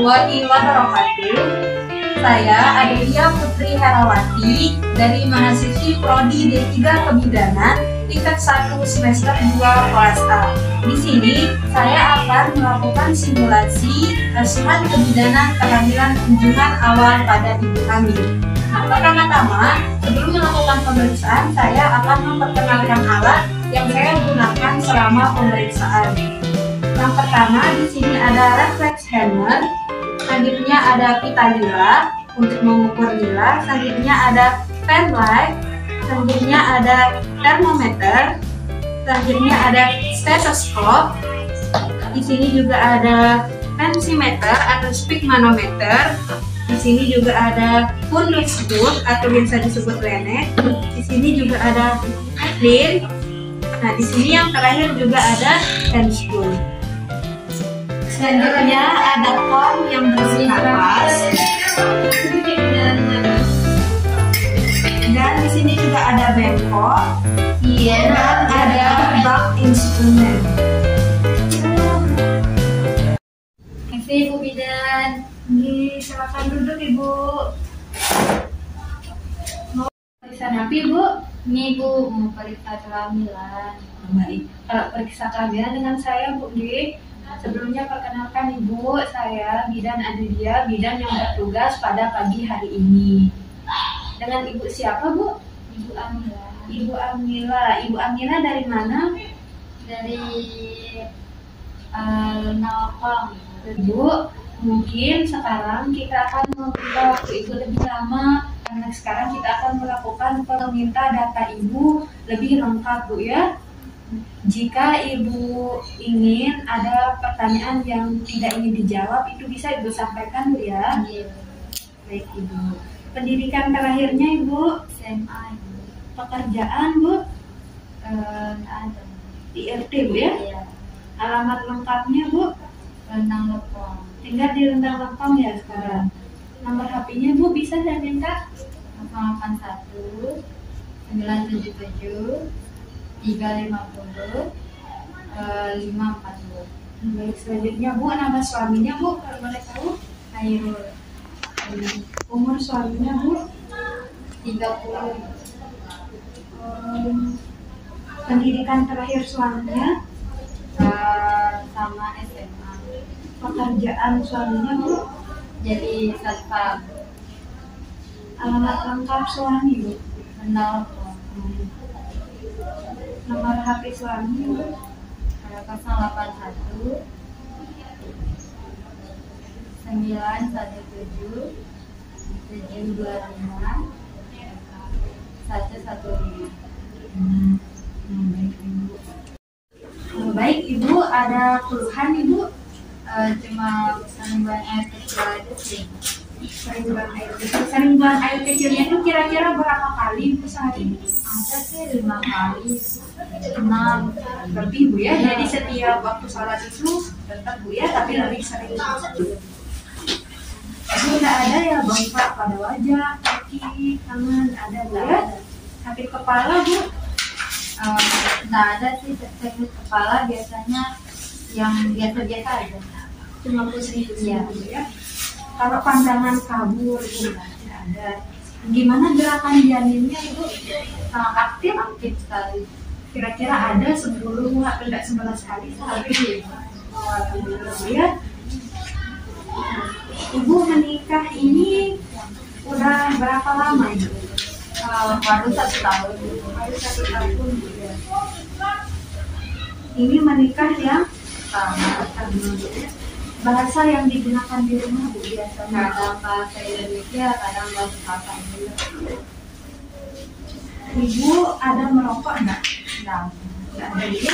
warahmatullahi wabarakatuh. Saya Adelia Putri Herawati dari mahasiswi Prodi D3 Kebidanan tingkat 1 semester 2 kelas A. Di sini saya akan melakukan simulasi asuhan kebidanan kehamilan kunjungan awal pada ibu hamil. Nah, pertama-tama sebelum melakukan pemeriksaan, saya akan memperkenalkan alat yang saya gunakan selama pemeriksaan. Yang pertama di sini ada reflex hammer, selanjutnya ada pita lila untuk mengukur lila, selanjutnya ada pen light, selanjutnya ada termometer, selanjutnya ada stetoskop. Di sini juga ada tensimeter atau speak manometer. Di sini juga ada fundus book atau biasa disebut lenek. Di sini juga ada clean. Nah, di sini yang terakhir juga ada hand spoon. Selanjutnya ada kom yang berisi kapas. Dan di sini juga ada bengkok. Iya. Dan ada bak instrumen. Makasih Ibu Bidan. Silakan duduk Ibu. Mau periksa apa Ibu? Ini Ibu mau periksa kehamilan. Baik. Kalau periksa kehamilan dengan saya Bu Di. Sebelumnya perkenalkan Ibu, saya Bidan Adelia, bidan yang bertugas pada pagi hari ini. Dengan Ibu siapa Bu? Ibu Amila. Ibu Amila. Ibu Amila dari mana? Dari Nawang. Ibu, mungkin sekarang kita akan meminta waktu Ibu lebih lama karena sekarang kita akan melakukan meminta data Ibu lebih lengkap Bu ya. Jika Ibu ingin ada pertanyaan yang tidak ingin dijawab, itu bisa Ibu sampaikan Bu ya. Iya. Baik Ibu. Pendidikan terakhirnya Ibu? SMA Ibu. Pekerjaan Bu? Nggak ada. Di RT Bu ya? Iya. Alamat lengkapnya Bu? Rendang Lepong. Tinggal di Rendang Lepong ya sekarang. Nomor HP-nya Bu bisa saya minta? 081 977 350 540. Baik, selanjutnya Bu, nama suaminya Bu, kalau boleh tahu? Khairul. Umur suaminya Bu? 30. Pendidikan terakhir suaminya? Sama SMA. Pekerjaan suaminya Bu? Jadi satpam. Alamat lengkap suami Bu? Rendang Nomor HP suami Bu? 081 917 725 115. Baik Ibu, ada keluhan Ibu? Cuma sering buang air kecil aja sih. Sering buang air kecil. Sering buang air kecilnya itu kira-kira berapa kali Bu sehari? Ada sih 5 kali, 6 Lebih Bu ya, jadi setiap waktu sholat itu tetap Bu ya, tapi lebih sering. Tapi nggak ada ya bengkak pada wajah, kaki, tangan, ada Bu ya? Sakit kepala Bu? Nggak ada sih sakit kepala, biasanya yang biasa-biasa aja. Cuma pusing-pusing Iya. Bu ya? Kalau pandangan kabur Bu, nggak ada. Gimana gerakan janinnya Ibu? Aktif sekali. Kira-kira ada 10 atau enggak 11 kali sehari Bu? Alhamdulillah Bu ya. Ibu menikah ini udah berapa lama Ibu? Baru 1 tahun. Baru 1 tahun Bu ya. Ini menikah yang Sama. bahasa yang digunakan di rumah Bu biasanya. Kadang bahasa Indonesia, kadang bahasa Inggris. Ibu ada merokok enggak? Nah, Enggak ada dia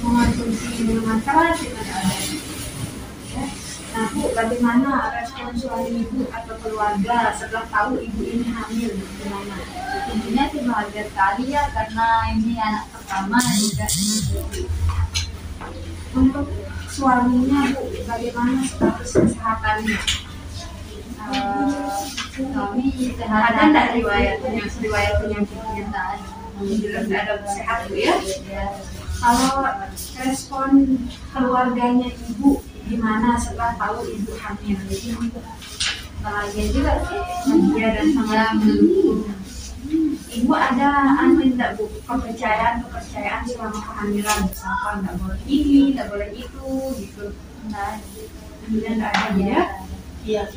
mengonsumsi minuman keras tidak ada. Ya. Nah Bu, bagaimana respon suami Ibu atau keluarga setelah tahu Ibu ini hamil? Gimana? intinya sih bahagia sekali ya, karena ini anak pertama juga. Untuk suaminya Bu, bagaimana status kesehatannya? Suami sehat. Ada enggak riwayat penyakitnya? Tidak ada. Alhamdulillah nggak ada, sehat Bu ya. Ya. Kalau respon keluarganya Ibu gimana setelah tahu ibu hamil? Bahagia juga sih. Bahagia dan sangat mendukung. Ibu ada enggak bu kepercayaan selama kehamilan, misalkan nggak boleh ini, nggak boleh itu, gitu? Nah, Nggak ada ya? Iya.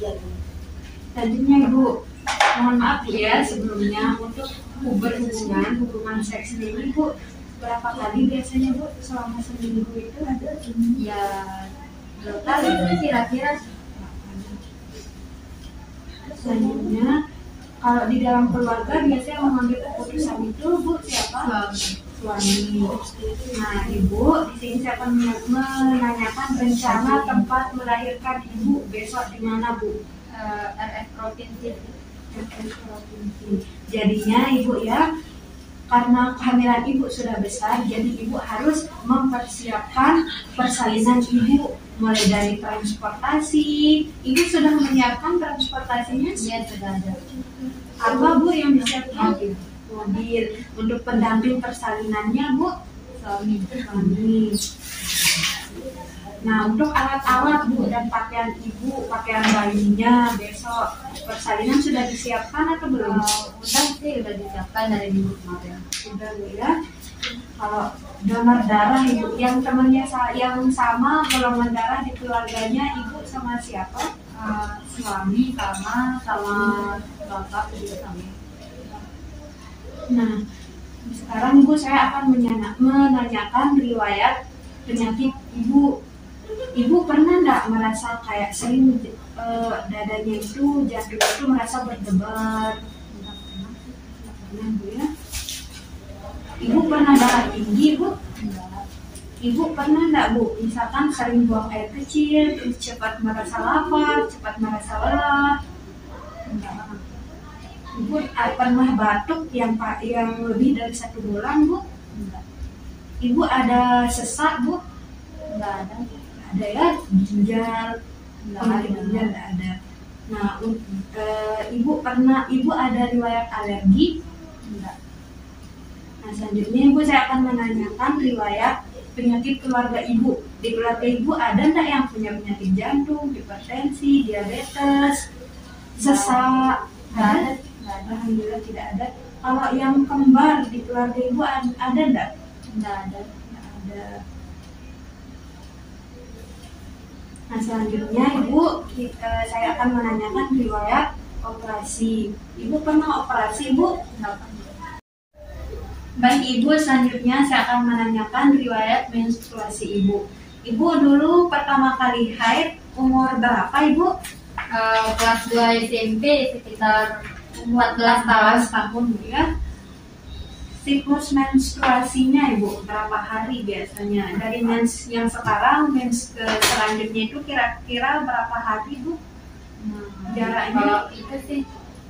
Selanjutnya ibu, mohon maaf ya sebelumnya, untuk hubungan seks ini bu berapa kali biasanya bu selama seminggu itu ada? ya 2 kali sih kira-kira. Selanjutnya, kalau di dalam keluarga biasanya mengambil keputusan itu bu siapa? Suami. Nah ibu, di sini saya akan menanyakan rencana tempat melahirkan ibu besok di mana bu? RS Provinsi. Jadinya ibu ya, karena kehamilan ibu sudah besar, jadi ibu harus mempersiapkan persalinan ibu, mulai dari transportasi. Ibu sudah menyiapkan transportasinya? Iya, sudah ada. Apa bu yang disiapkan? Mobil. Untuk pendamping persalinannya bu? Suami. Nah untuk alat-alat bu dan pakaian ibu, pakaian bayinya besok persalinan sudah disiapkan atau belum? Udah sih, udah disiapkan dari minggu kemarin. Sudah bu ya. Kalau donor darah ibu, yang temannya yang sama golongan darah di keluarganya ibu sama siapa? Suami sama bapak juga sama. Nah sekarang bu saya akan menanyakan riwayat penyakit ibu. Ibu pernah nggak merasa kayak sering dadanya itu, jantung itu merasa berdebar? Pernah bu ya. Ibu pernah darah tinggi bu? Ibu pernah nggak bu, misalkan sering buang air kecil, terus cepat merasa lapar, cepat merasa lelah? Ibu pernah batuk yang lebih dari 1 bulan bu? Ibu ada sesak bu? Enggak ada. Ada ya, ginjal? Enggak Nggak ada. Nah ibu ada riwayat alergi? Enggak. Nah selanjutnya ibu saya akan menanyakan riwayat penyakit keluarga ibu. Di keluarga ibu ada nggak yang punya penyakit jantung, hipertensi, diabetes, sesak? Ada? Alhamdulillah tidak ada. Kalau yang kembar di keluarga ibu ada nggak? Enggak ada. Nggak ada. Nah selanjutnya ibu, saya akan menanyakan riwayat operasi. Ibu pernah operasi bu? Enggak pernah. Baik ibu, selanjutnya saya akan menanyakan riwayat menstruasi ibu. Ibu dulu pertama kali haid umur berapa ibu? Kelas 2 SMP sekitar 14 tahun. Bu ya. Siklus menstruasinya ibu berapa hari biasanya? Dari mens yang sekarang mens ke selanjutnya itu kira-kira berapa hari bu? Jaraknya? Kalau itu sih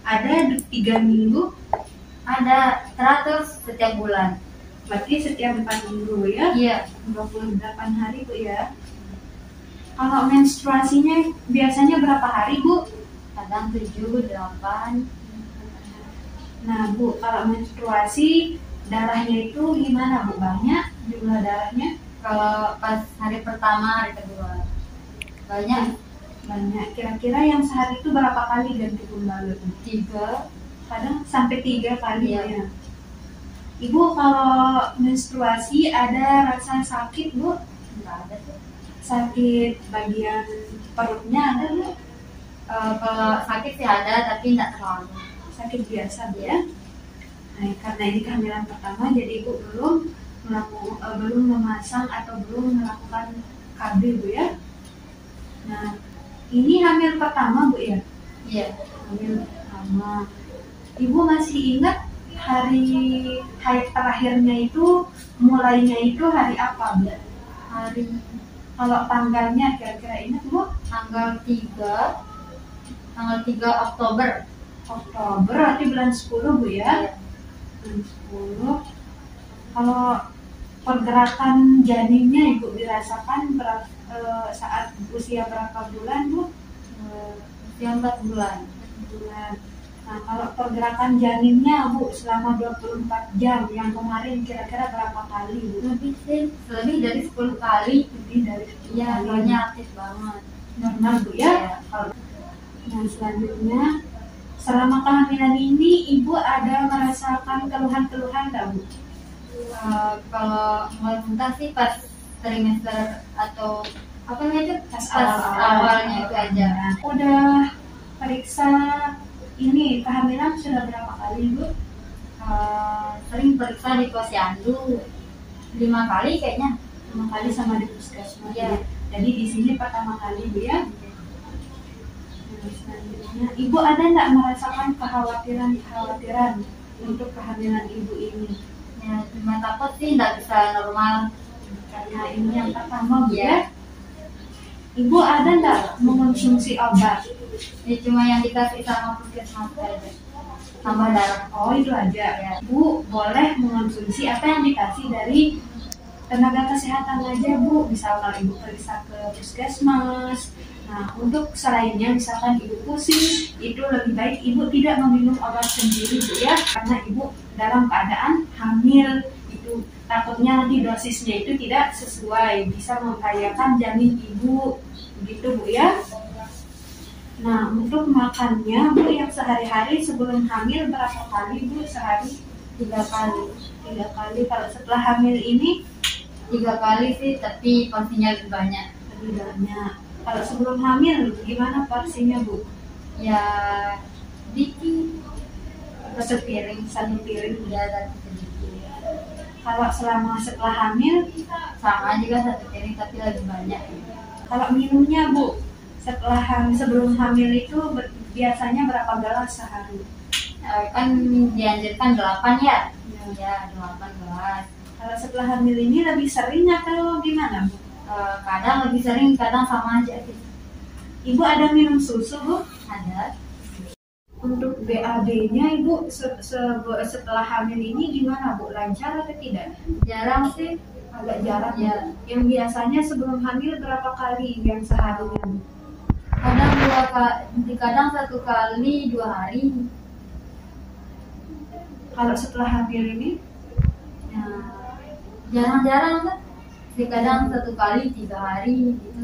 Ada 3 minggu? ada teratur setiap bulan. Berarti setiap 4 minggu ya? Iya. 28 hari bu ya. Kalau menstruasinya biasanya berapa hari bu? Kadang 7, 8. Nah bu, kalau menstruasi darahnya itu gimana bu? Banyak jumlah darahnya? Kalau pas hari pertama, hari kedua banyak. Kira-kira yang sehari itu berapa kali ganti tumbal? 3. Kadang sampai 3 kali Iya. ya. Ibu kalau menstruasi ada rasa sakit bu? Enggak ada tuh. Sakit bagian perutnya ada bu? Kalau sakit sih ada, tapi enggak terlalu. Sakit biasa bu ya? Nah, karena ini kehamilan pertama jadi ibu belum memasang atau belum melakukan KB bu ya. Nah ini hamil pertama bu ya? Iya. Hamil pertama. Ibu masih ingat hari haid terakhirnya itu mulainya itu hari apa bu? Hari Kalau tanggalnya kira-kira ingat bu? tanggal 3 Oktober. Oktober berarti bulan 10 bu ya? Bulan 10. Kalau pergerakan janinnya ibu dirasakan saat usia berapa bulan bu? Usia 4 bulan. Bulan. Nah, kalau pergerakan janinnya Bu selama 24 jam yang kemarin kira-kira berapa kali Bu? Lebih dari 10 kali. Lebih dari 10 Iya, kali. soalnya aktif banget. Normal Bu ya? Kalau Nah, selanjutnya selama kehamilan ini Ibu ada merasakan keluhan-keluhan nggak Bu? kalau mulai muntah sih pas trimester atau apa namanya itu Pas awalnya itu aja. Udah periksa ini kehamilan sudah berapa kali Bu? Sering periksa di posyandu 5 kali kayaknya. 5 kali sama di puskesmas. Iya. Jadi di sini pertama kali Bu ya. Nah, selanjutnya Ibu ada nggak merasakan kekhawatiran untuk kehamilan Ibu ini? Ya, cuma takut sih nggak bisa normal. Karena ini yang pertama Bu Iya. ya. Ibu ada nggak mengonsumsi obat? Ya, cuma yang dikasih sama puskesmas aja. Tambah darah. Oh itu aja ya. Bu boleh mengonsumsi apa yang dikasih dari tenaga kesehatan aja Bu. Misal kalau Ibu periksa ke puskesmas. Nah untuk selainnya misalkan Ibu pusing, itu lebih baik Ibu tidak meminum obat sendiri Bu ya. Karena Ibu dalam keadaan hamil itu takutnya nanti dosisnya itu tidak sesuai, bisa membahayakan janin Ibu. Begitu Bu ya. Nah, untuk makannya Bu yang sehari-hari sebelum hamil berapa kali Bu sehari? 3 kali. 3 kali. Kalau setelah hamil ini 3 kali sih, tapi porsinya lebih banyak. lebih banyak. Kalau sebelum hamil gimana porsinya Bu? Ya dikit. Sepiring, 1 piring. Ya satu sedikit. Kalau selama setelah hamil, Sama juga 1 piring tapi lebih banyak. kalau minumnya Bu setelah sebelum hamil itu biasanya berapa gelas sehari? Kan dianjurkan 8 ya. Ya 8 gelas. Kalau setelah hamil ini lebih sering atau gimana Bu? Kadang lebih sering, kadang sama aja sih. Ibu ada minum susu Bu? Ada. Untuk BAB-nya Ibu setelah hamil ini gimana Bu? Lancar atau tidak? Jarang sih. Agak jarang Ya. Yang biasanya sebelum hamil berapa kali yang seharinya Bu? Kadang 1 kali 2 hari. Kalau setelah hamil ini? Ya, jarang-jarang kan. Kadang 1 kali 3 hari gitu.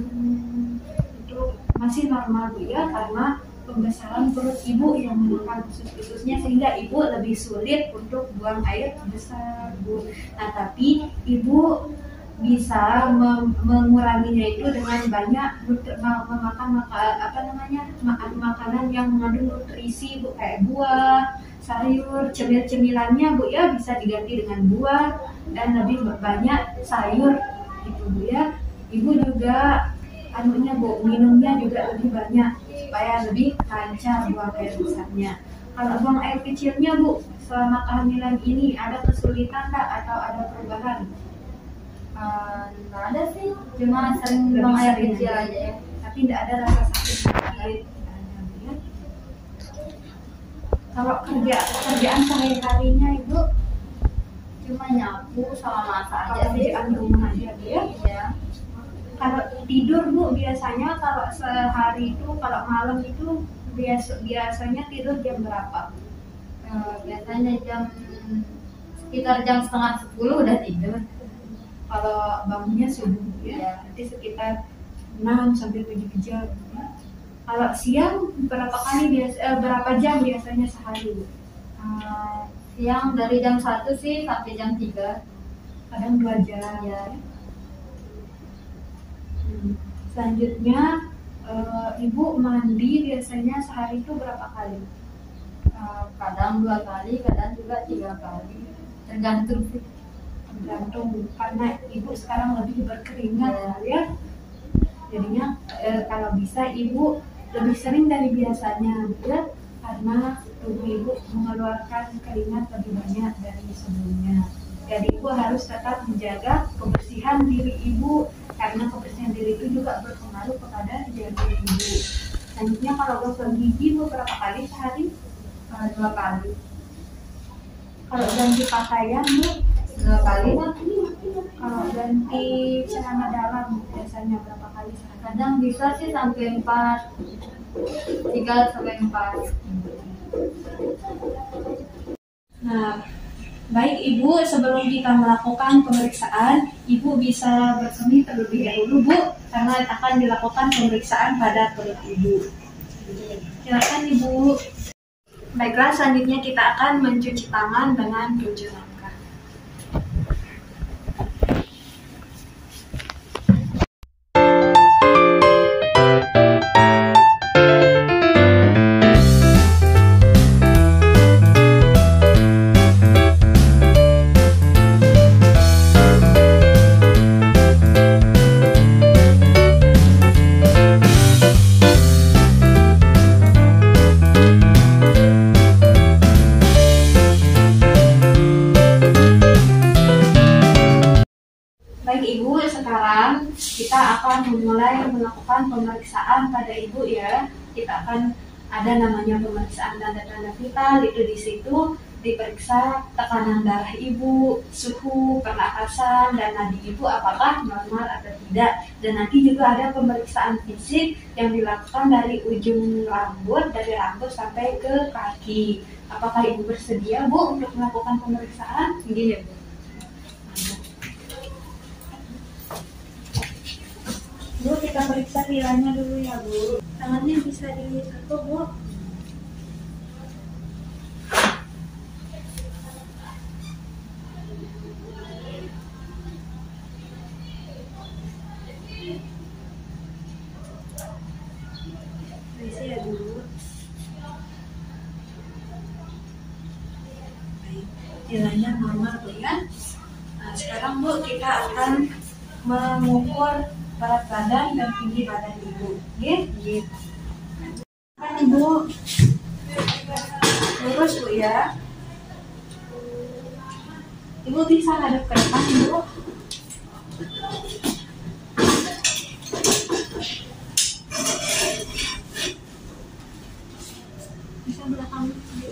Itu masih normal Bu ya, karena pembesaran perut Ibu yang menekan usus-ususnya sehingga Ibu lebih sulit untuk buang air besar Bu. Nah tapi Ibu bisa menguranginya itu dengan banyak memakan makanan yang mengandung nutrisi Bu, kayak buah, sayur, cemil-cemilannya Bu ya bisa diganti dengan buah dan lebih banyak sayur gitu Bu ya. Ibu juga Bu, minumnya juga lebih banyak supaya lebih lancar buang air besarnya. Kalau buang air kecilnya Bu, selama kehamilan ini ada kesulitan tak atau ada perubahan? Nggak ada sih, cuma sering buang air kecil aja ya. Tapi tidak ada rasa sakit sakit. Kalau kerjaan sehari-harinya Ibu Cuma nyapu sama masak aja sih. kerjaan rumah aja Bu ya. Iya. Kalau tidur Bu biasanya kalau sehari itu kalau malam itu biasanya tidur jam berapa? Biasanya sekitar jam setengah 10 udah tidur. Kalau bangunnya subuh ya, Ya. nanti sekitar 6 sampai 7 jam. Ya. Kalau siang berapa jam biasanya sehari? Siang dari jam 1 sih sampai jam 3. Kadang 2 jam. Ya. Selanjutnya Ibu mandi biasanya sehari itu berapa kali? Kadang 2 kali, kadang juga 3 kali. Tergantung sih. Tergantung karena Ibu sekarang lebih berkeringat ya. Jadinya kalau bisa Ibu lebih sering dari biasanya ya, karena tubuh Ibu mengeluarkan keringat lebih banyak dari sebelumnya. Jadi Ibu harus tetap menjaga kebersihan diri Ibu karena kebersihan diri itu juga berpengaruh kepada janin Ibu. Selanjutnya kalau gosok gigi Bu berapa kali sehari? 2 kali. Kalau ganti pakaian Bu 2 kali. kalau ganti celana dalam biasanya berapa kali sehari? Kadang bisa sih sampai 4. 3 sampai 4. Nah, baik Ibu, sebelum kita melakukan pemeriksaan, Ibu bisa bersemih terlebih dahulu Bu, karena akan dilakukan pemeriksaan pada perut Ibu. Silakan Ibu. Baiklah, selanjutnya kita akan mencuci tangan dengan 7 langkah. Baik Ibu, sekarang kita akan memulai melakukan pemeriksaan pada Ibu ya. Kita akan ada namanya pemeriksaan tanda-tanda vital, itu di situ diperiksa tekanan darah Ibu, suhu, pernapasan, dan nadi Ibu apakah normal atau tidak. Dan nanti juga ada pemeriksaan fisik yang dilakukan dari ujung rambut, dari rambut sampai ke kaki. Apakah Ibu bersedia Bu untuk melakukan pemeriksaan? Begini ya Bu. Bu, kita periksa nilainya dulu ya Bu. Tangannya bisa disentuh Bu. Periksa ya Bu. Baik, nilainya normal Bu ya. Nah, sekarang Bu kita akan mengukur berat badan dan tinggi badan Ibu. Gitu. Kan Ibu lurus Bu ya. Ibu bisa hadap ke depan Ibu. Bisa belakang Ibu.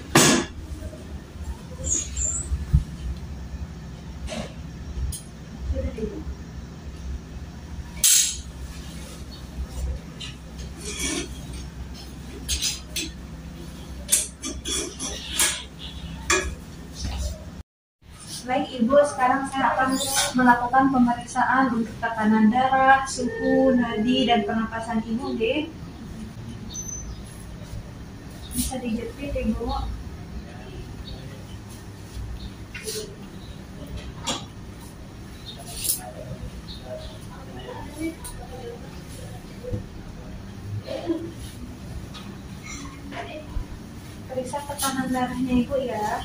Sudah Ibu. Baik Ibu, sekarang saya akan melakukan pemeriksaan untuk tekanan darah, suhu, nadi, dan pernapasan Ibu. Bisa dijepit Ibu. Periksa tekanan darahnya Ibu ya.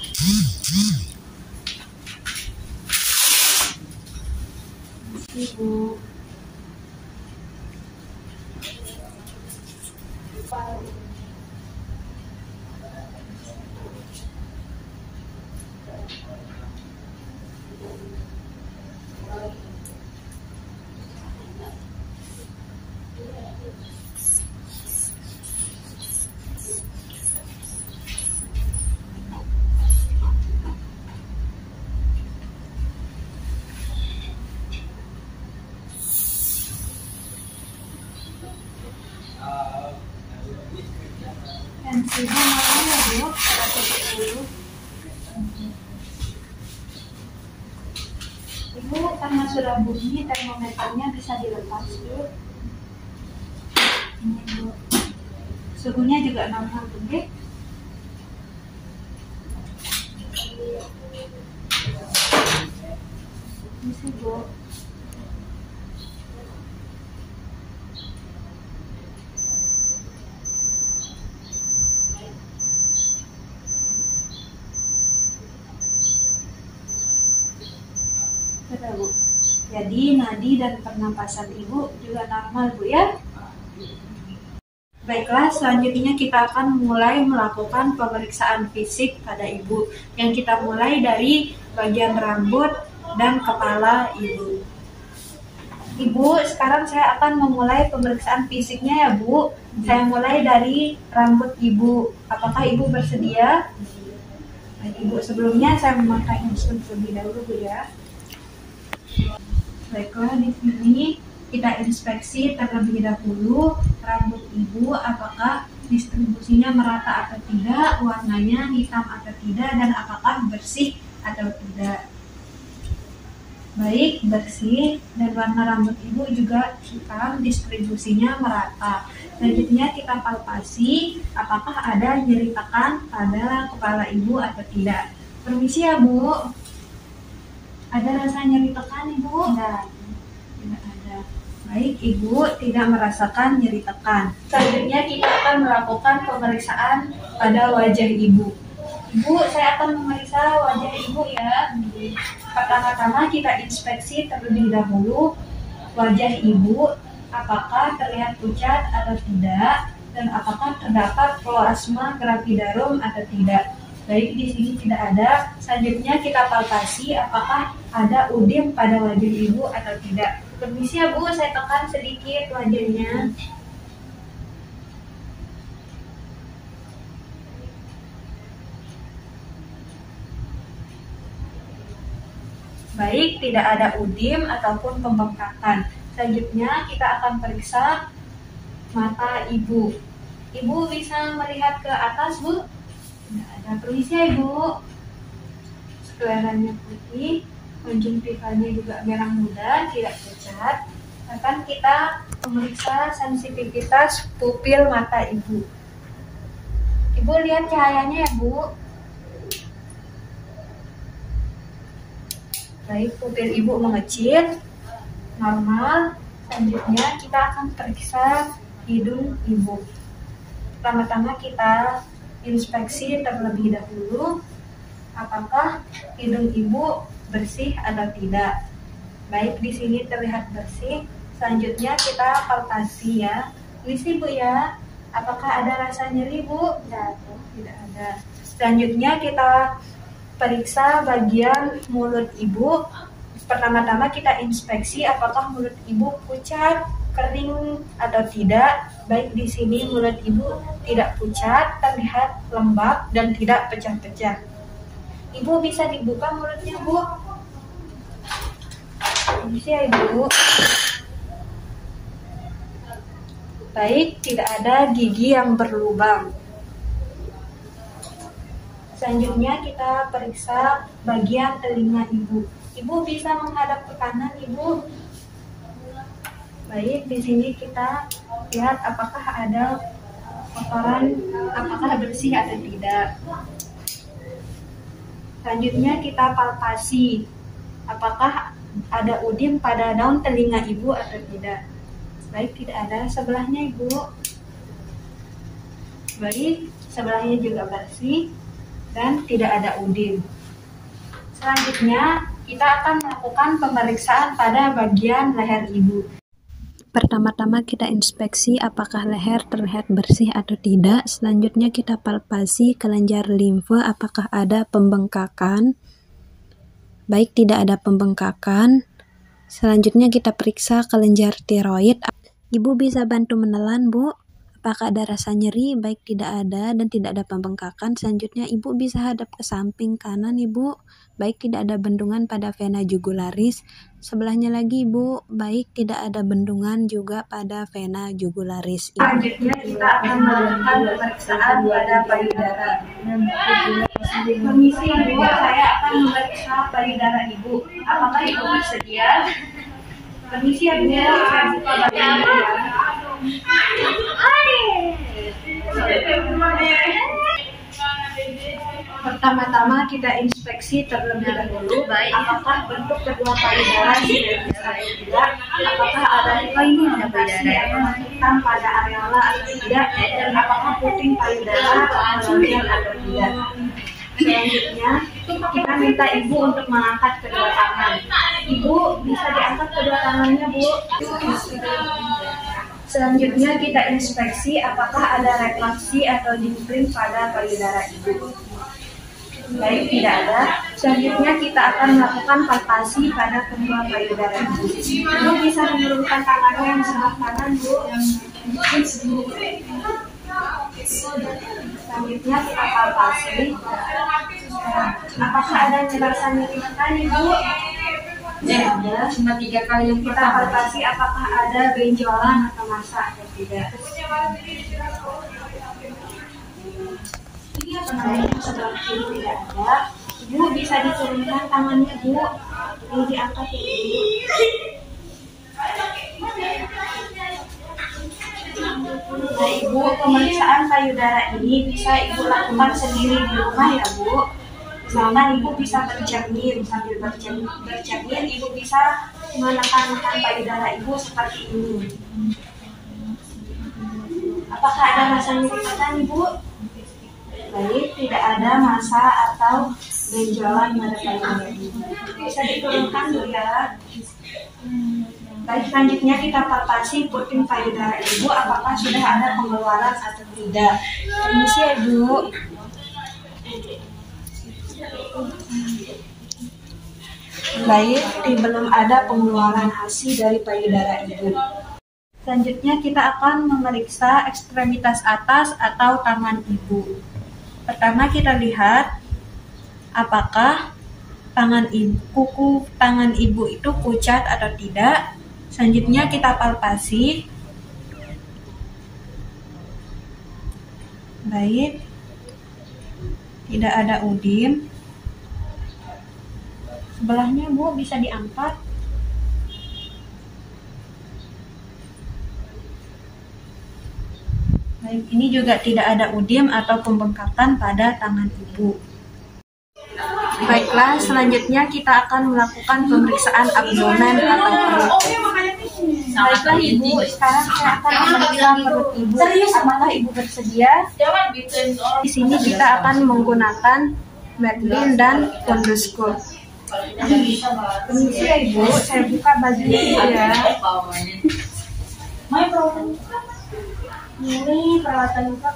Ibu. Tensinya normal ya Bu, 110. Ibu, karena sudah bunyi termometernya bisa dilepas Bu. Ini Bu. Suhunya juga normal Bu. Ini sih Bu. Sudah Bu. Jadi nadi dan pernapasan Ibu juga normal Bu ya. Baiklah, selanjutnya kita akan mulai melakukan pemeriksaan fisik pada Ibu. Yang kita mulai dari bagian rambut dan kepala Ibu. Ibu, sekarang saya akan memulai pemeriksaan fisiknya ya Bu. Saya mulai dari rambut Ibu. Apakah Ibu bersedia? Baik Ibu, sebelumnya saya memakai handphone terlebih dahulu Bu ya. Baiklah, di sini kita inspeksi terlebih dahulu rambut Ibu apakah distribusinya merata atau tidak, warnanya hitam atau tidak, dan apakah bersih atau tidak. Baik, bersih dan warna rambut ibu juga hitam, distribusinya merata. Selanjutnya kita palpasi apakah ada nyeri tekan pada kepala ibu atau tidak. Permisi ya Bu. Ada rasa nyeri tekan ibu? Tidak ada. Baik, ibu tidak merasakan nyeri tekan. Selanjutnya kita akan melakukan pemeriksaan pada wajah ibu. Ibu, saya akan memeriksa wajah ibu ya. Pertama-tama kita inspeksi terlebih dahulu wajah ibu, apakah terlihat pucat atau tidak, dan apakah terdapat kloasma gravidarum atau tidak. Baik, di sini tidak ada. Selanjutnya kita palpasi apakah ada udim pada wajah ibu atau tidak. Permisi ya Bu, saya tekan sedikit wajahnya. Baik, tidak ada udim ataupun pembengkakan. Selanjutnya kita akan periksa mata ibu. Ibu bisa melihat ke atas, Bu? Tidak ada. Permisi ya Ibu. Skleranya putih, konjungtivanya juga merah muda, tidak pucat. Akan kita memeriksa sensitivitas pupil mata ibu. Ibu lihat cahayanya ya Bu. Baik, pupil ibu mengecil, normal. Selanjutnya kita akan periksa hidung ibu. Pertama-tama kita inspeksi terlebih dahulu apakah hidung ibu bersih atau tidak. Baik, di sini terlihat bersih. Selanjutnya kita palpasi ya. Permisi Bu ya. Apakah ada rasa nyeri Bu? Tidak ada. Selanjutnya kita periksa bagian mulut ibu. Pertama-tama kita inspeksi apakah mulut ibu pucat, kering atau tidak. Baik, di sini mulut ibu tidak pucat, terlihat lembab dan tidak pecah-pecah. Ibu bisa dibuka mulutnya Bu. Bisa ya Ibu. Baik, tidak ada gigi yang berlubang. Selanjutnya kita periksa bagian telinga ibu. Ibu bisa menghadap ke kanan Ibu. Baik, di sini kita lihat apakah ada kotoran, apakah bersih atau tidak. Selanjutnya kita palpasi apakah ada udim pada daun telinga ibu atau tidak. Baik, tidak ada. Sebelahnya Ibu. Baik, sebelahnya juga bersih dan tidak ada udim. Selanjutnya kita akan melakukan pemeriksaan pada bagian leher ibu. Pertama-tama kita inspeksi apakah leher terlihat bersih atau tidak. Selanjutnya kita palpasi kelenjar limfe apakah ada pembengkakan. Baik, tidak ada pembengkakan. Selanjutnya kita periksa kelenjar tiroid. Ibu bisa bantu menelan Bu. Apakah ada rasa nyeri? Baik, tidak ada dan tidak ada pembengkakan. Selanjutnya ibu bisa hadap ke samping kanan Ibu. Baik, tidak ada bendungan pada vena jugularis. Sebelahnya lagi Ibu. Baik, tidak ada bendungan juga pada vena jugularis. Selanjutnya kita akan melakukan pemeriksaan pada payudara. Permisi Ibu, saya akan memeriksa payudara Ibu. Apakah Ibu bersedia? Permisi ya Bu, saya buka payudara. Pertama-tama kita inspeksi terlebih dahulu apakah bentuk kedua payudara simetris atau tidak, apakah ada dilapisi atau hitam pada areola atau tidak, dan apakah puting payudara kolonial atau tidak. Selanjutnya kita minta ibu untuk mengangkat kedua tangan. Ibu bisa diangkat kedua tangannya Bu. Selanjutnya kita inspeksi apakah ada refleksi atau dimpling pada payudara ibu. Baik, tidak ada. Selanjutnya kita akan melakukan palpasi pada kedua payudara ibu. Ibu bisa menurunkan tangannya yang sebelah kanan Bu. Selanjutnya kita palpasi apakah ada rasa nyeri tekan Ibu. Ada, cuma 3 kali yang kita palpasi apakah ada benjolan atau massa atau tidak. Ini apa namanya sebelah kiri tidak ada. Ibu bisa diturunkan tangannya, Bu. Ini diangkat ya, Ibu. Nah, Ibu, pemeriksaan payudara ini bisa Ibu lakukan sendiri di rumah ya, Bu. Misalkan Ibu bisa bercermin, sambil bercermin Ibu bisa menekan-nekan payudara Ibu seperti ini. Apakah ada masa nyeri Ibu? Baik, tidak ada masa atau benjolan pada payudara Ibu. Bisa diturunkan dulu ya. Baik, selanjutnya kita palpasi puting payudara Ibu, apakah sudah ada pengeluaran atau tidak. Permisi ya, Bu. Baik, belum ada pengeluaran ASI dari payudara Ibu. Selanjutnya kita akan memeriksa ekstremitas atas atau tangan Ibu. Pertama kita lihat apakah kuku tangan Ibu itu pucat atau tidak. Selanjutnya kita palpasi. Baik, tidak ada udim. Sebelahnya Bu bisa diangkat. Baik, ini juga tidak ada udim atau pembengkakan pada tangan Ibu. Baiklah, selanjutnya kita akan melakukan pemeriksaan abdomen atau perut. Baiklah Ibu, sekarang saya akan memeriksa perut Ibu. Apakah Ibu bersedia? Di sini kita akan menggunakan McLean dan funduskup. Permisi ya Ibu, saya buka bajunya ya. Ini peralatan luka.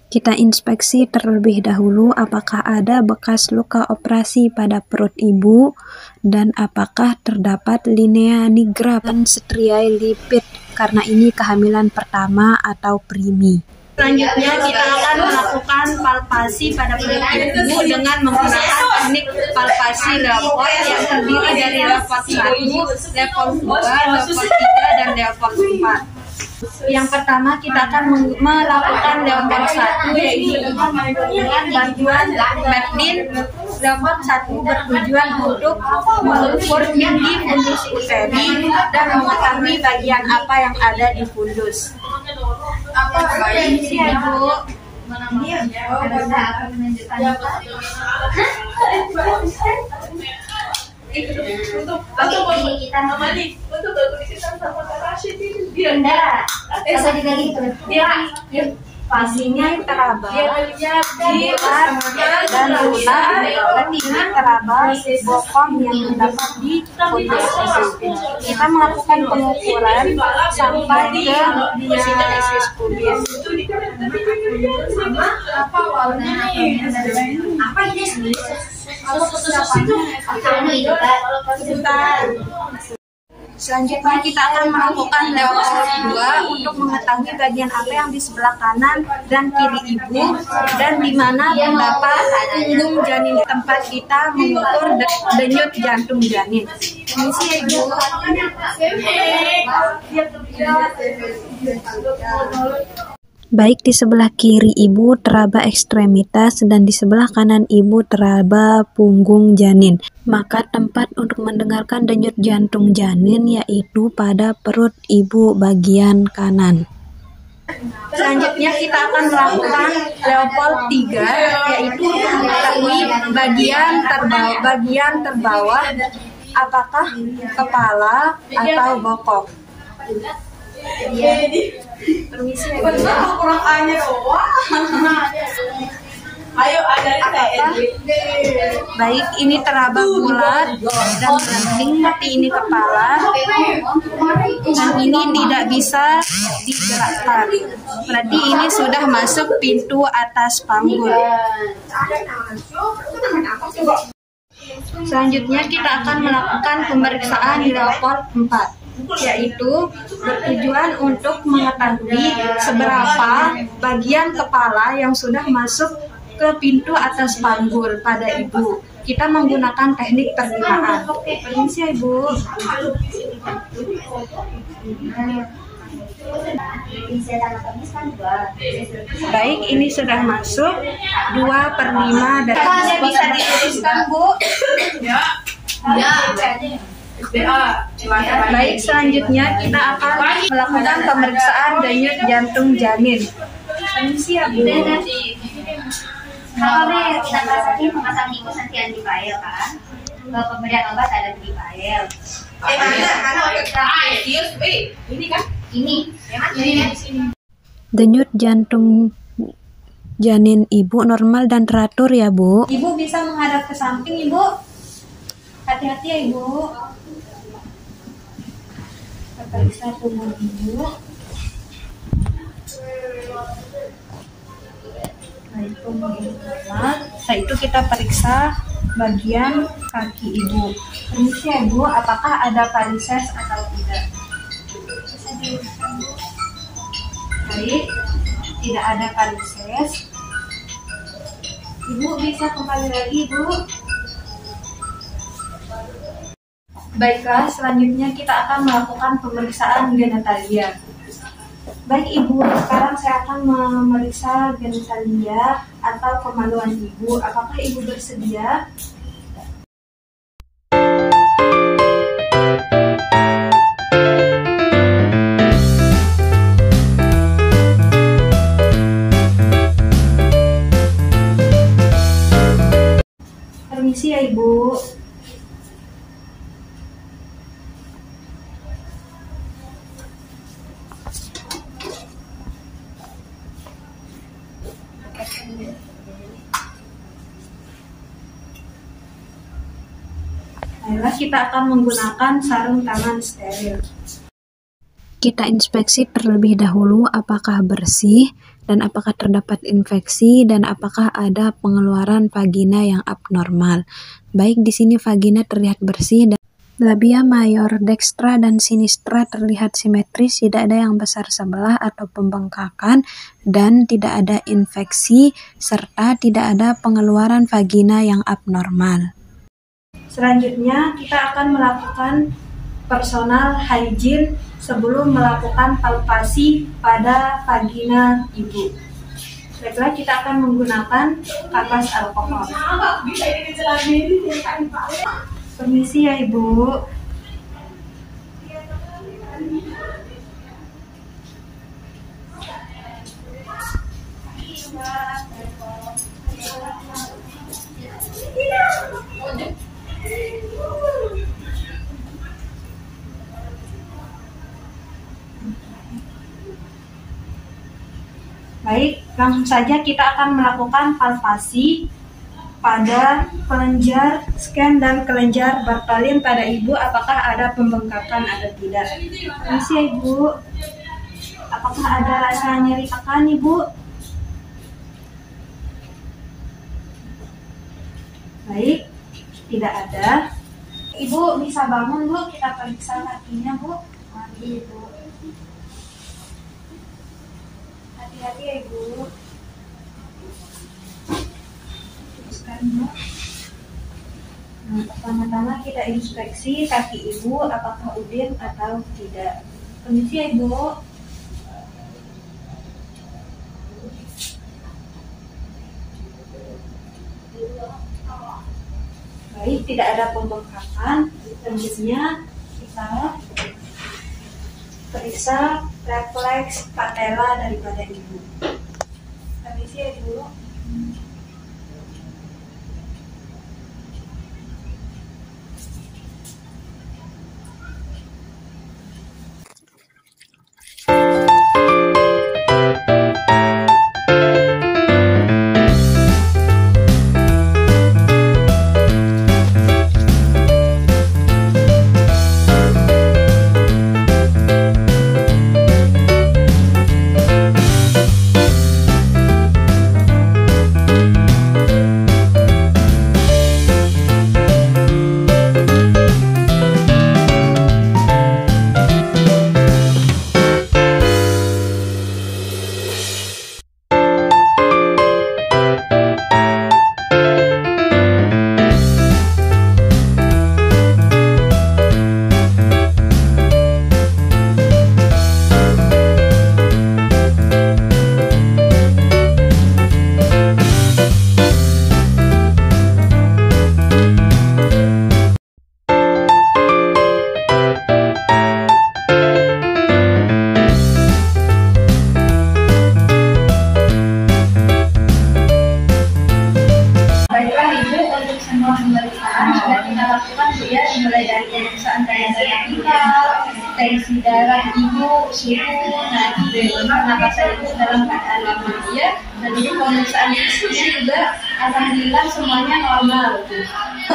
Kita inspeksi terlebih dahulu apakah ada bekas luka operasi pada perut Ibu dan apakah terdapat linea nigra dan striae lipid karena ini kehamilan pertama atau primi. Selanjutnya kita akan melakukan palpasi pada perut Ibu dengan menggunakan teknik palpasi Leopold yang terdiri dari Leopold 1, Leopold 2, Leopold 3, dan Leopold 4. Yang pertama kita akan melakukan Leopold 1 yaitu dengan menggunakan bantuan McLean. Leopold 1 bertujuan untuk mengukur tinggi fundus uteri dan mengetahui bagian apa yang ada di fundus. Ini ya Bu. Pasiennya teraba bulat dan lunak, dan ini teraba bokong yang terdapat di fundus itu. Kita melakukan pengukuran sampai ke diastasis pubis. Apa warnanya nih? Apa ini? Selanjutnya kita akan melakukan Leopold 2 untuk mengetahui bagian apa yang di sebelah kanan dan kiri Ibu dan di mana terdapat punggung janin, tempat kita mengukur denyut jantung janin. Permisi ya Ibu. Baik di sebelah kiri Ibu teraba ekstremitas dan di sebelah kanan Ibu teraba punggung janin. Maka tempat untuk mendengarkan denyut jantung janin yaitu pada perut Ibu bagian kanan. Selanjutnya kita akan melakukan Leopold 3 yaitu mengetahui bagian terbawah apakah kepala atau bokong. Permisi ya Bu. Baik, ini teraba bulat dan bening, seperti ini kepala dan ini tidak bisa digerakkan. Berarti ini sudah masuk pintu atas panggul. Selanjutnya kita akan melakukan pemeriksaan Leopold 4 yaitu bertujuan untuk mengetahui seberapa bagian kepala yang sudah masuk ke pintu atas panggul pada Ibu. Kita menggunakan teknik perlimaan. Permisi ya Ibu. Baik, ini sudah masuk 2/5 dari bisa dituliskan, Bu. Ya. Baik, selanjutnya kita akan melakukan pemeriksaan denyut jantung janin. Permisi ya, Bu. Kalau kita memasang ingus nanti antiviral kan, pemberian obat ada di file. Ini kan? Ini di sini. Denyut jantung janin ibu normal dan teratur ya, Bu. Ibu bisa menghadap ke samping, Ibu. Hati-hati ya, Ibu. Kita periksa punggung Ibu. Baik, punggung Ibu normal. Setelah itu kita periksa bagian kaki Ibu. Permisi ya, Ibu, apakah ada varises atau tidak? Bisa diuruskan, Bu. Baik, tidak ada varises. Ibu bisa kembali lagi, Bu. Baiklah, selanjutnya kita akan melakukan pemeriksaan genitalia. Baik, Ibu, sekarang saya akan memeriksa genitalia atau kemaluan Ibu. Apakah Ibu bersedia? Permisi ya, Ibu. Baiklah, kita akan menggunakan sarung tangan steril. Kita inspeksi terlebih dahulu apakah bersih dan apakah terdapat infeksi dan apakah ada pengeluaran vagina yang abnormal. Baik, di sini vagina terlihat bersih dan labia major dextra dan sinistra terlihat simetris, tidak ada yang besar sebelah atau pembengkakan dan tidak ada infeksi serta tidak ada pengeluaran vagina yang abnormal. Selanjutnya, kita akan melakukan personal hygiene sebelum melakukan palpasi pada vagina Ibu. Baiklah, kita akan menggunakan kapas alkohol. Permisi ya, Ibu. Baik, langsung saja kita akan melakukan palpasi pada kelenjar scan dan kelenjar Bartholin pada Ibu, apakah ada pembengkakan atau tidak. Permisi ya, Ibu. Apakah ada rasa nyeri tekan, Ibu? Baik, tidak ada. Ibu bisa bangun, Bu, kita periksa kakinya, Bu. Mari, Ibu. Hati-hati ya, Ibu. Teruskan, Bu. Nah, pertama-tama kita inspeksi kaki Ibu apakah udin atau tidak. Permisi ya, Ibu. Baik, tidak ada pembengkakan. Selanjutnya kita periksa refleks patella daripada Ibu. Permisi ya, Ibu. untuk semua pemeriksaan sudah kita lakukan Bu ya, mulai dari pemeriksaan daya vital, tensi darah ibu, suhu, nadi, pernapasan ibu dalam keadaan normal ya. Dan ini pemeriksaan fisik juga alhamdulillah semuanya normal.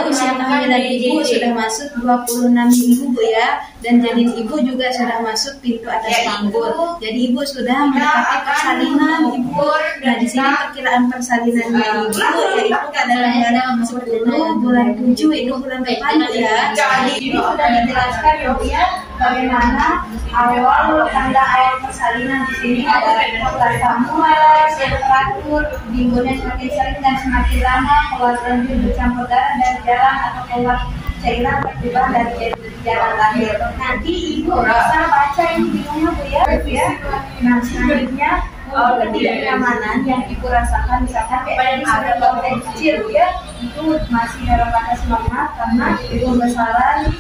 Usia kehamilan ibu sudah masuk 26 minggu Bu ya, dan janin ibu juga sudah masuk pintu atas panggul. Jadi ibu sudah mendapati persalinan ibu. Nah di sini perkiraan persalinannya ibu yaitu pada tanggal 10 bulan 7 itu bulan depan ya. Jadi ini sudah dijelaskan ya bagaimana awal tanda awal persalinan di sini ada rasa mual, temperatur, bimbulnya semakin sering dan semakin lama, keluar lanjut bercampur darah dan jalan atau keluar cairan terlibat dari jalan lahir. Nanti ibu bisa baca ini di rumah Bu ya. Nah selanjutnya ketidaknyamanan yang ibu rasakan misalkan kayak ada bagian kecil ya, itu masih dalam batas normal karena pembesaran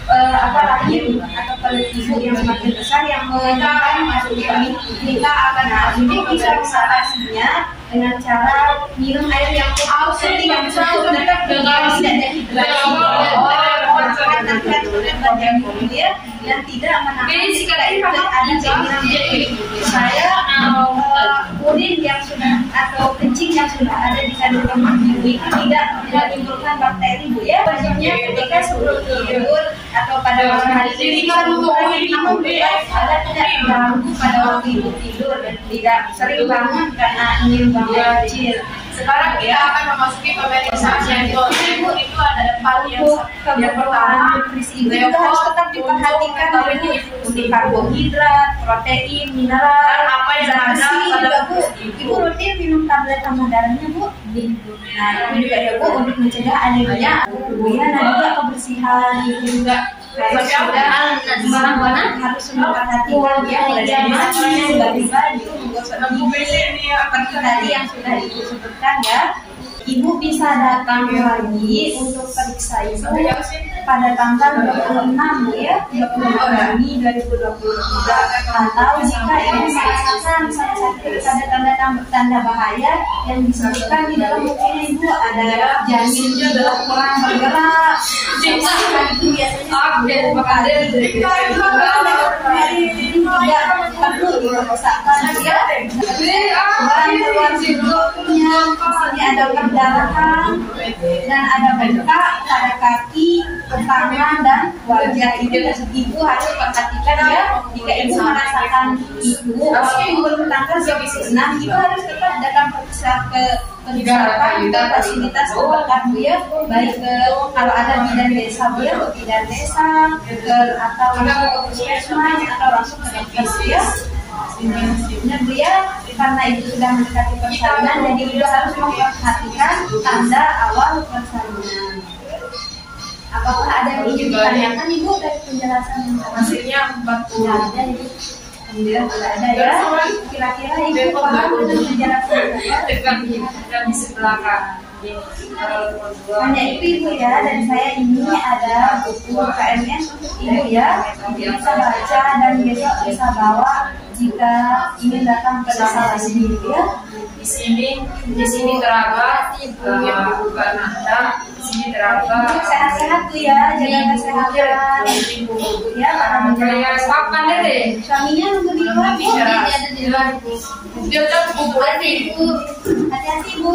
rahim atau perut ibu yang semakin besar yang mengenai masuk kita akan ini bisa mengatasinya dengan cara minum air yang putih yang cukup dan tidak dehidrasi. Yang tidak menahan ada keinginan saya urin yang sudah atau kencing yang sudah ada di kandungan ibu itu tidak menimbulkan bakteri Bu ya. Biasanya ketika sebelum tidur atau pada malam hari ini namun ada tidak mengganggu pada waktu ibu tidur dan tidak sering bangun karena ingin bangun kecil. Sekarang kita akan memasuki pemeriksaan ibu itu ada 4 yang pertama nutrisi ibu juga harus tetap diperhatikan untuk karbohidrat, protein, mineral, apa yang zat ada besi pada juga Bu. Ibu rutin minum tablet tambah darahnya Bu. Nah itu juga ya Bu untuk mencegah anemia, kemudian dan juga kebersihan ibu juga harus memperhatikan ya bagi baju menggosok gigi seperti tadi yang sudah ibu sebutkan ya. Ibu bisa datang lagi untuk periksa ibu pada tanggal 26 ya, 26 Juni 2023. Atau jika ibu merasakan sakit pada tanda bahaya yang disebutkan di dalam buku ibu ada janin juga kurang bergerak, itu biasanya tidak perlu dipaksakan ya. Barang keluar sinusnya, ini ada perdarahan dan ada bengkak pada kaki, tangan dan wajah. Ibu harus perhatikan ya. Jika ibu merasakan itu belum tanggal 26, ibu harus tetap datang ke fasilitas kesehatan Bu ya, baik ke kalau ada bidan desa Bu ya, ke bidan desa atau langsung ke puskesmas atau langsung ke dokter ya. Nah Bu ya, karena ibu sudah mendekati persalinan, jadi ibu harus memperhatikan tanda awal persalinan. Apakah ada yang ingin ditanyakan Ibu dari penjelasan yang hasilnya 40 ada Ibu? Alhamdulillah tidak ada ya. Kira-kira Ibu paham dengan penjelasan dan di sebelah kanan. Hanya itu Ibu ya, dan saya ini ada buku KMS untuk Ibu ya. Bisa baca dan besok bisa bawa jika ingin datang ke desa lagi ya. Di sini terdapat Ibu Kananda, di sini terdapat sehat-sehat tuh ya, jaga kesehatan ya, para menjaga kapan deh? Suaminya nunggu di luar Bu, Iya. dia ada di luar Bu. Dia tak Hati-hati Bu. Hati-hati Bu.